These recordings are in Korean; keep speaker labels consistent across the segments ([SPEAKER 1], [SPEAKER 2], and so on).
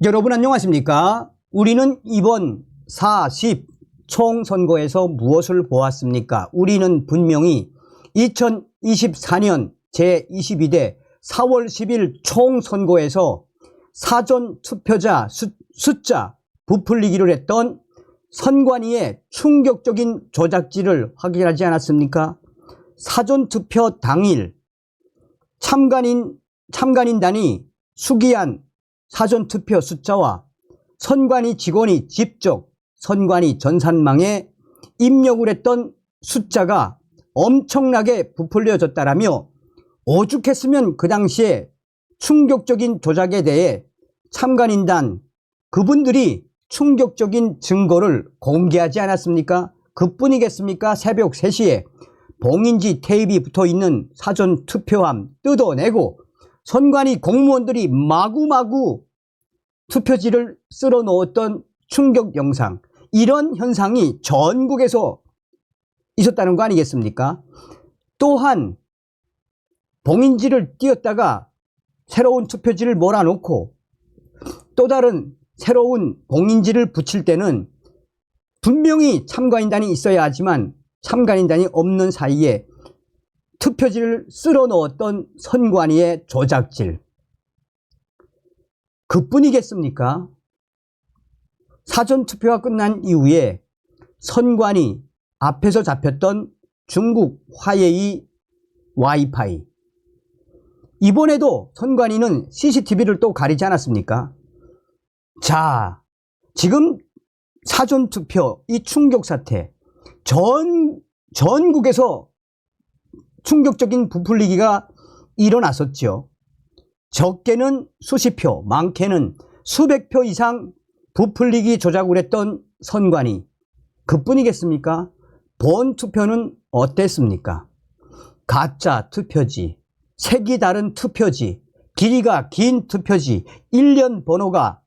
[SPEAKER 1] 여러분 안녕하십니까? 우리는 이번 40 총선거에서 무엇을 보았습니까? 우리는 분명히 2024년 제22대 4월 10일 총선거에서 사전투표자 숫자 부풀리기를 했던 선관위의 충격적인 조작질을 확인하지 않았습니까? 사전투표 당일 참관인단이 수기한 사전투표 숫자와 선관위 직원이 직접 선관위 전산망에 입력을 했던 숫자가 엄청나게 부풀려졌다라며 오죽했으면 그 당시에 충격적인 조작에 대해 참관인단 그분들이 충격적인 증거를 공개하지 않았습니까? 그뿐이겠습니까? 새벽 3시에 봉인지 테이프가 붙어있는 사전투표함 뜯어내고 선관위 공무원들이 마구마구 투표지를 쓸어 넣었던 충격 영상, 이런 현상이 전국에서 있었다는 거 아니겠습니까? 또한 봉인지를 띄었다가 새로운 투표지를 몰아놓고 또 다른 새로운 봉인지를 붙일 때는 분명히 참관인단이 있어야 하지만 참관인단이 없는 사이에 투표지를 쓸어 넣었던 선관위의 조작질, 그뿐이겠습니까? 사전투표가 끝난 이후에 선관위 앞에서 잡혔던 중국 화웨이 와이파이, 이번에도 선관위는 CCTV를 또 가리지 않았습니까? 자, 지금 사전투표 이 충격사태, 전국에서 충격적인 부풀리기가 일어났었죠. 적게는 수십 표, 많게는 수백 표 이상 부풀리기 조작을 했던 선관위, 그뿐이겠습니까? 본 투표는 어땠습니까? 가짜 투표지, 색이 다른 투표지, 길이가 긴 투표지, 일련 번호가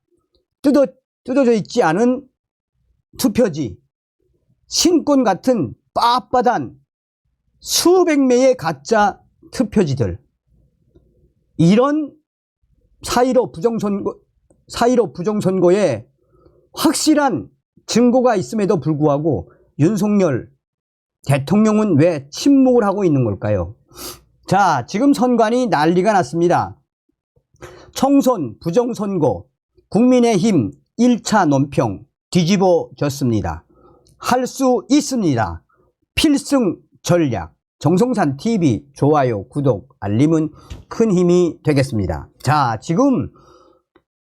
[SPEAKER 1] 뜯어져 있지 않은 투표지, 신권 같은 빳빳한 수백 매의 가짜 투표지들, 이런 4.15 부정선거에 확실한 증거가 있음에도 불구하고 윤석열 대통령은 왜 침묵을 하고 있는 걸까요? 자, 지금 선관위 난리가 났습니다. 총선 부정선거 국민의힘 1차 논평 뒤집어졌습니다. 할 수 있습니다. 필승 전략. 정성산 TV 좋아요, 구독, 알림은 큰 힘이 되겠습니다. 자, 지금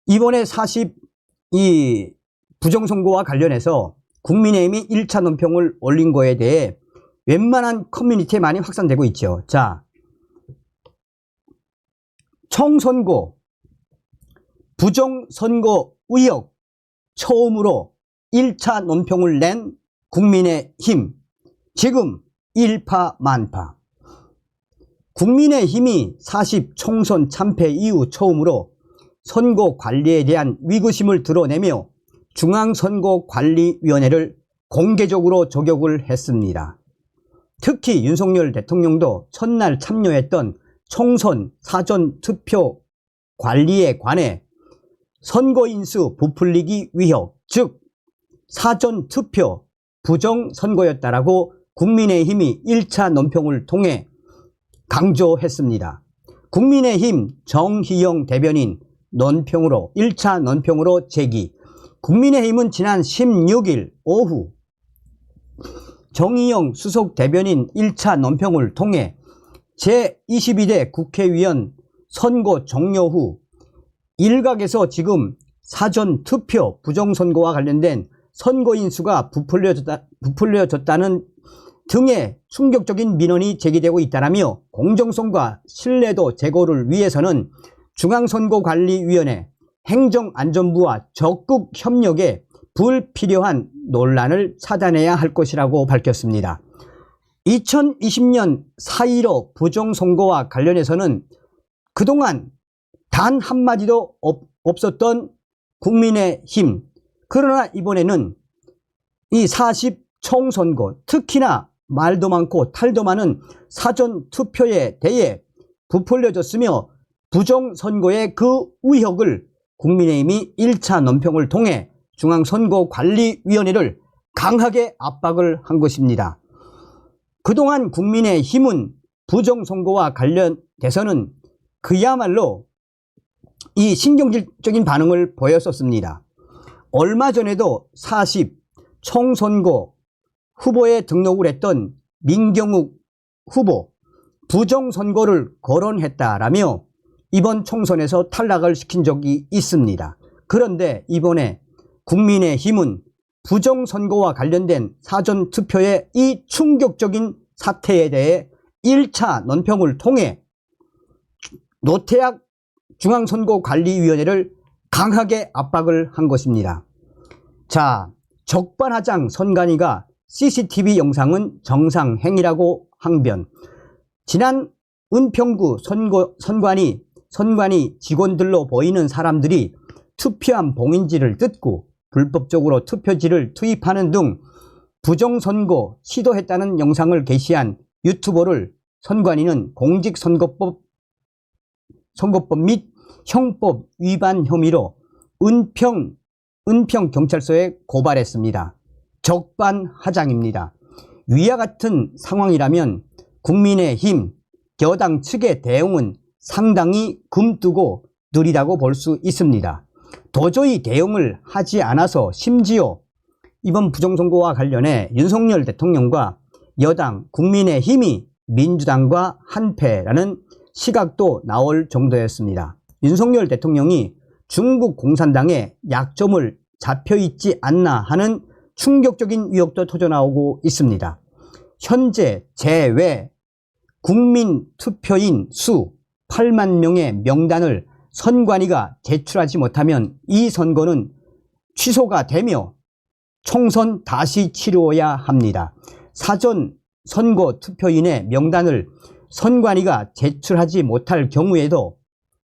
[SPEAKER 1] 이번에 40 이 부정선거와 관련해서 국민의힘이 1차 논평을 올린 거에 대해 웬만한 커뮤니티에 많이 확산되고 있죠. 자, 총선거 부정선거 의혹 처음으로 1차 논평을 낸 국민의힘, 지금 일파만파. 국민의힘이 40 총선 참패 이후 처음으로 선거 관리에 대한 위기심을 드러내며 중앙선거관리위원회를 공개적으로 저격을 했습니다. 특히 윤석열 대통령도 첫날 참여했던 총선 사전투표 관리에 관해 선거인수 부풀리기 위협, 즉 사전투표 부정선거였다라고 국민의힘이 1차 논평을 통해 강조했습니다. 국민의힘 정희영 대변인 논평으로 1차 논평으로 제기. 국민의힘은 지난 16일 오후 정희영 수석 대변인 1차 논평을 통해 제22대 국회의원 선거 종료 후 일각에서 지금 사전투표 부정선거와 관련된 선거인 수가 부풀려졌다는 등의 충격적인 민원이 제기되고 있다라며 공정성과 신뢰도 제고를 위해서는 중앙선거관리위원회 행정안전부와 적극 협력에 불필요한 논란을 차단해야 할 것이라고 밝혔습니다. 2020년 4.15 부정선거와 관련해서는 그동안 단 한마디도 없었던 국민의힘, 그러나 이번에는 이 40 총선거, 특히나 말도 많고 탈도 많은 사전투표에 대해 부풀려졌으며 부정선거의 그 의혹을 국민의힘이 1차 논평을 통해 중앙선거관리위원회를 강하게 압박을 한 것입니다. 그동안 국민의힘은 부정선거와 관련돼서는 그야말로 이 신경질적인 반응을 보였었습니다. 얼마 전에도 40 총선거 후보에 등록을 했던 민경욱 후보 부정선거를 거론했다라며 이번 총선에서 탈락을 시킨 적이 있습니다. 그런데 이번에 국민의힘은 부정선거와 관련된 사전투표의 이 충격적인 사태에 대해 1차 논평을 통해 노태악 중앙선거관리위원회를 강하게 압박을 한 것입니다. 자, 적반하장 선관위가 CCTV 영상은 정상행위라고 항변. 지난 은평구 선관위 직원들로 보이는 사람들이 투표한 봉인지를 뜯고 불법적으로 투표지를 투입하는 등 부정선거 시도했다는 영상을 게시한 유튜버를 선관위는 공직선거법 및 형법 위반 혐의로 은평경찰서에 고발했습니다. 적반하장입니다. 위와 같은 상황이라면 국민의힘 여당 측의 대응은 상당히 금뜨고 느리다고 볼 수 있습니다. 도저히 대응을 하지 않아서 심지어 이번 부정선거와 관련해 윤석열 대통령과 여당 국민의힘이 민주당과 한패라는 시각도 나올 정도였습니다. 윤석열 대통령이 중국 공산당의 약점을 잡혀있지 않나 하는 충격적인 의혹도 터져나오고 있습니다. 현재 제외 국민투표인 수 8만 명의 명단을 선관위가 제출하지 못하면 이 선거는 취소가 되며 총선 다시 치루어야 합니다. 사전 선거 투표인의 명단을 선관위가 제출하지 못할 경우에도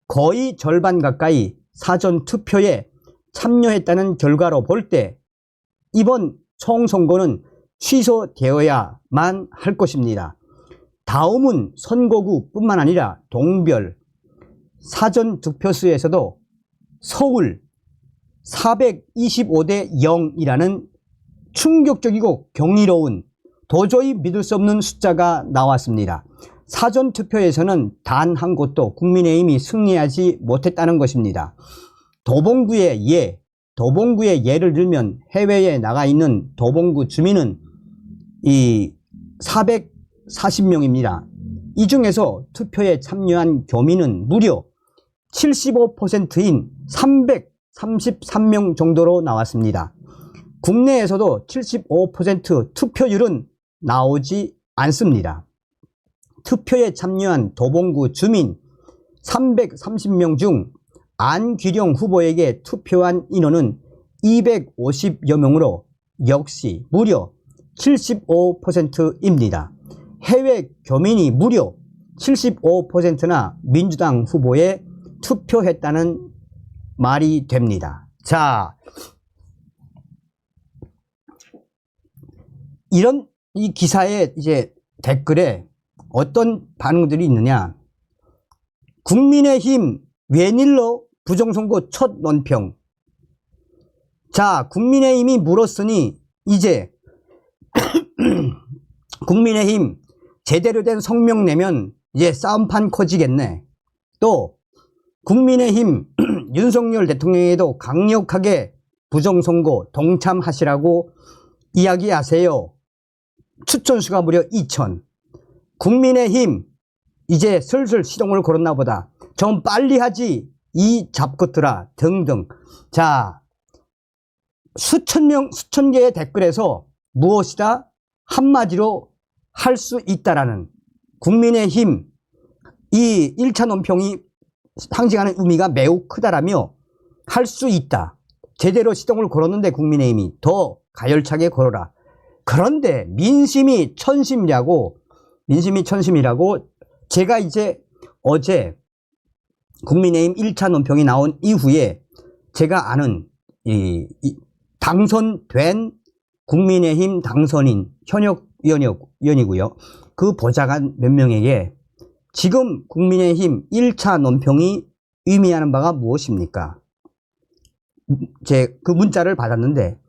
[SPEAKER 1] 거의 절반 가까이 사전 투표에 참여했다는 결과로 볼 때 이번 총선거는 취소되어야만 할 것입니다. 다음은 선거구뿐만 아니라 동별 사전 득표수에서도 서울 425대 0이라는 충격적이고 경이로운 도저히 믿을 수 없는 숫자가 나왔습니다. 사전투표에서는 단 한 곳도 국민의힘이 승리하지 못했다는 것입니다. 도봉구의 예를 들면 해외에 나가 있는 도봉구 주민은 이 440명입니다. 이 중에서 투표에 참여한 교민은 무려 75%인 333명 정도로 나왔습니다. 국내에서도 75% 투표율은 나오지 않습니다. 투표에 참여한 도봉구 주민 330명 중 안규령 후보에게 투표한 인원은 250여 명으로 역시 무려 75%입니다. 해외 교민이 무려 75%나 민주당 후보에 투표했다는 말이 됩니다. 자, 이런 이 기사의 이제 댓글에 어떤 반응들이 있느냐. 국민의힘 웬일로 부정선거 첫 논평. 자, 국민의힘이 물었으니 이제 국민의힘 제대로 된 성명 내면 이제 싸움판 커지겠네. 또 국민의힘 윤석열 대통령에도 강력하게 부정선거 동참하시라고 이야기하세요. 추천수가 무려 2천. 국민의힘 이제 슬슬 시동을 걸었나 보다. 좀 빨리 하지 이 잡것들아 등등. 자, 수천 개의 댓글에서 무엇이다? 한마디로 할 수 있다라는 국민의힘 이 1차 논평이 상징하는 의미가 매우 크다라며 할 수 있다. 제대로 시동을 걸었는데 국민의힘이 더 가열차게 걸어라. 그런데 민심이 천심이라고 제가 이제 어제 국민의힘 1차 논평이 나온 이후에 제가 아는 당선된 국민의힘 당선인 현역 위원이고요. 그 보좌관 몇 명에게 지금 국민의힘 1차 논평이 의미하는 바가 무엇입니까? 그 문자를 받았는데,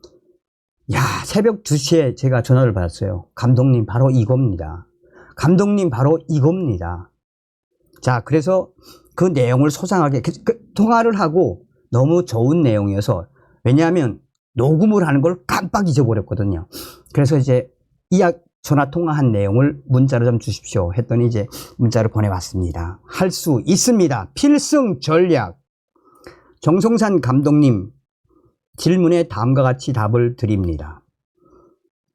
[SPEAKER 1] 야, 새벽 2시에 제가 전화를 받았어요. 감독님, 바로 이겁니다. 감독님, 바로 이겁니다. 자, 그래서 그 내용을 소상하게 통화를 하고 너무 좋은 내용이어서, 왜냐하면 녹음을 하는 걸 깜빡 잊어버렸거든요. 그래서 이제 전화 통화한 내용을 문자로 좀 주십시오 했더니 이제 문자를 보내왔습니다. 할 수 있습니다. 필승 전략. 정성산 감독님 질문에 다음과 같이 답을 드립니다.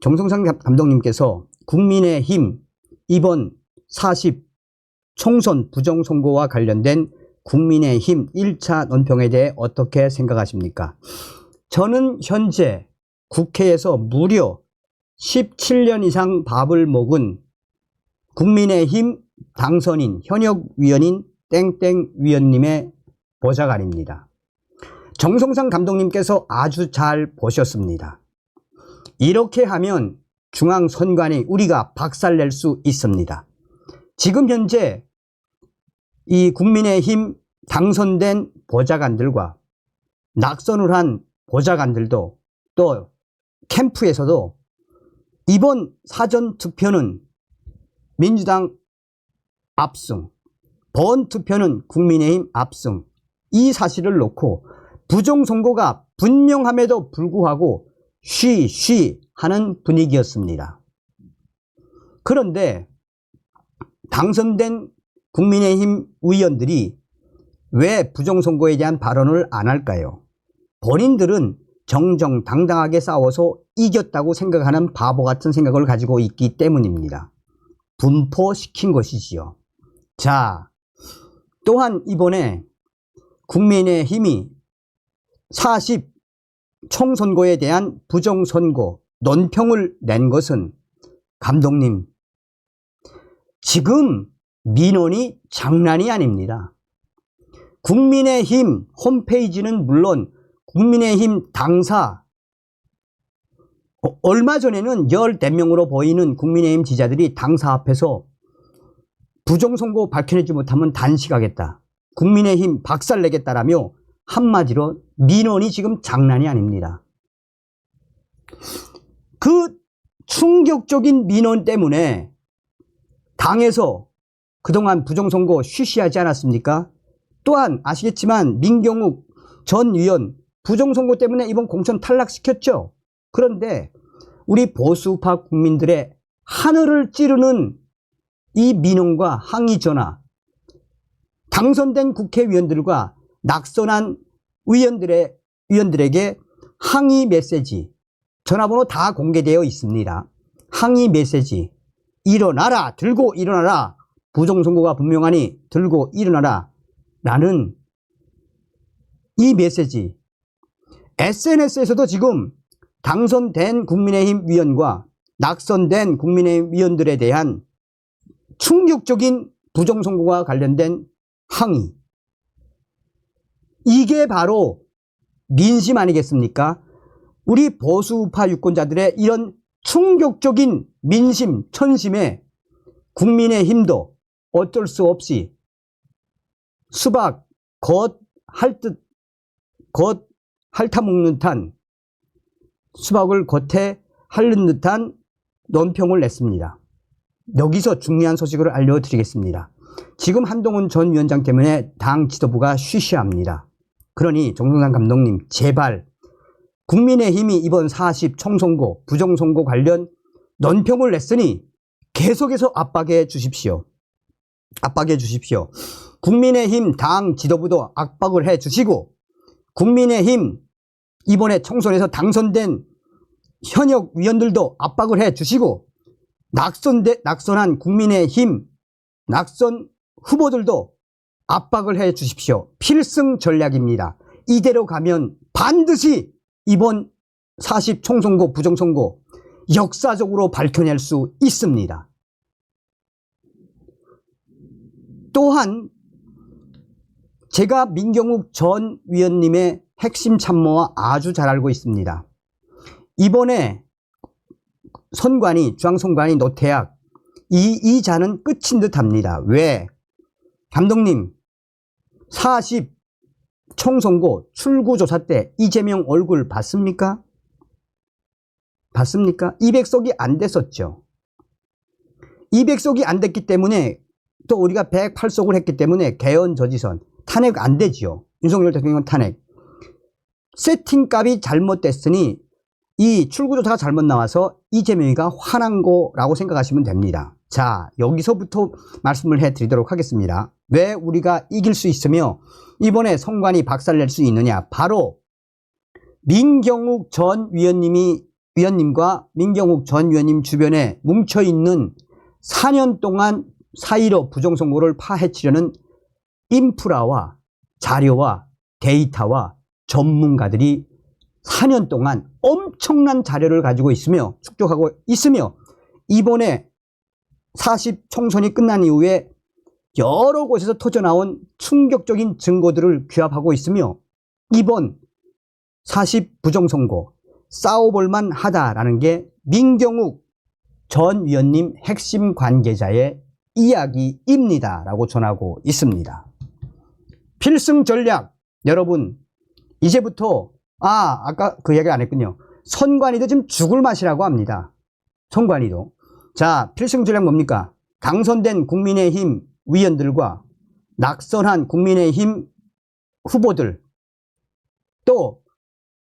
[SPEAKER 1] 정성산 감독님께서 국민의힘 이번 40 총선 부정선거와 관련된 국민의힘 1차 논평에 대해 어떻게 생각하십니까? 저는 현재 국회에서 무려 17년 이상 밥을 먹은 국민의힘 당선인 현역 위원인 땡땡 위원님의 보좌관입니다. 정성상 감독님께서 아주 잘 보셨습니다. 이렇게 하면 중앙선관위 우리가 박살낼 수 있습니다. 지금 현재 이 국민의힘 당선된 보좌관들과 낙선을 한 보좌관들도 또 캠프에서도 이번 사전투표는 민주당 압승, 번투표는 국민의힘 압승, 이 사실을 놓고 부정선거가 분명함에도 불구하고 쉬 하는 분위기였습니다. 그런데 당선된 국민의힘 의원들이 왜 부정선거에 대한 발언을 안 할까요? 본인들은 정정당당하게 싸워서 이겼다고 생각하는 바보 같은 생각을 가지고 있기 때문입니다. 분포시킨 것이지요. 자, 또한 이번에 국민의힘이 40 총선거에 대한 부정선거 논평을 낸 것은 감독님, 지금 민원이 장난이 아닙니다. 국민의힘 홈페이지는 물론 국민의힘 당사, 얼마 전에는 14명으로 보이는 국민의힘 지지자들이 당사 앞에서 부정선거 밝혀내지 못하면 단식하겠다, 국민의힘 박살내겠다라며 한마디로 민원이 지금 장난이 아닙니다. 그 충격적인 민원 때문에 당에서 그동안 부정선거 쉬쉬하지 않았습니까? 또한 아시겠지만 민경욱 전 의원 부정선거 때문에 이번 공천 탈락시켰죠. 그런데 우리 보수파 국민들의 하늘을 찌르는 이 민원과 항의 전화, 당선된 국회의원들과 낙선한 의원들에게 항의 메시지, 전화번호 다 공개되어 있습니다. 항의 메시지, 일어나라, 들고 일어나라, 부정선거가 분명하니 들고 일어나라 라는 이 메시지, SNS에서도 지금 당선된 국민의힘 위원과 낙선된 국민의힘 위원들에 대한 충격적인 부정선거와 관련된 항의, 이게 바로 민심 아니겠습니까? 우리 보수파 유권자들의 이런 충격적인 민심, 천심에 국민의힘도 어쩔 수 없이 수박 겉 핥아먹는 듯한, 수박을 겉에 핥는 듯한 논평을 냈습니다. 여기서 중요한 소식을 알려드리겠습니다. 지금 한동훈 전 위원장 때문에 당 지도부가 쉬쉬합니다. 그러니 정성산 감독님, 제발 국민의힘이 이번 40 총선거 부정선거 관련 논평을 냈으니 계속해서 압박해 주십시오. 압박해 주십시오. 국민의힘 당 지도부도 압박을 해 주시고, 국민의힘 이번에 총선에서 당선된 현역 위원들도 압박을 해 주시고, 낙선한 국민의힘 낙선 후보들도 압박을 해 주십시오. 필승 전략입니다. 이대로 가면 반드시 이번 40 총선거 부정선거 역사적으로 밝혀낼 수 있습니다. 또한 제가 민경욱 전 위원님의 핵심 참모와 아주 잘 알고 있습니다. 이번에 중앙선관위 노태악 이 자는 끝인 듯 합니다. 왜? 감독님, 40 총선거 출구조사 때 이재명 얼굴 봤습니까? 봤습니까? 200석이 안 됐었죠. 200석이 안 됐기 때문에 또 우리가 108석을 했기 때문에 개헌저지선 탄핵 안 되지요. 윤석열 대통령 탄핵. 세팅값이 잘못됐으니 이 출구조사가 잘못 나와서 이재명이가 화난 거라고 생각하시면 됩니다. 자, 여기서부터 말씀을 해드리도록 하겠습니다. 왜 우리가 이길 수 있으며 이번에 선관위 박살낼 수 있느냐. 바로 민경욱 전 위원님과 민경욱 전 위원님 주변에 뭉쳐있는 4년 동안 4.15 부정선거를 파헤치려는 인프라와 자료와 데이터와 전문가들이 4년 동안 엄청난 자료를 가지고 있으며 축적하고 있으며 이번에 40 총선이 끝난 이후에 여러 곳에서 터져나온 충격적인 증거들을 귀합하고 있으며 이번 40 부정선거 싸워볼만 하다라는 게 민경욱 전 위원님 핵심 관계자의 이야기입니다 라고 전하고 있습니다. 필승 전략 여러분 이제부터 아까 그 얘기 안 했군요. 선관위도 지금 죽을 맛이라고 합니다. 선관위도. 자, 필승 전략 뭡니까? 당선된 국민의힘 위원들과 낙선한 국민의힘 후보들 또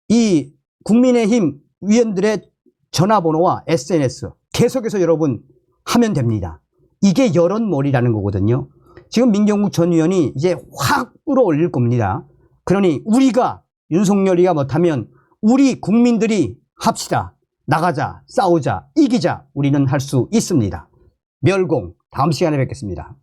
[SPEAKER 1] 이 국민의힘 위원들의 전화번호와 SNS 계속해서 여러분 하면 됩니다. 이게 여론몰이라는 거거든요. 지금 민경욱 전 의원이 이제 확 끌어올릴 겁니다. 그러니 우리가 윤석열이가 못하면 우리 국민들이 합시다. 나가자, 싸우자, 이기자 우리는 할 수 있습니다. 멸공 다음 시간에 뵙겠습니다.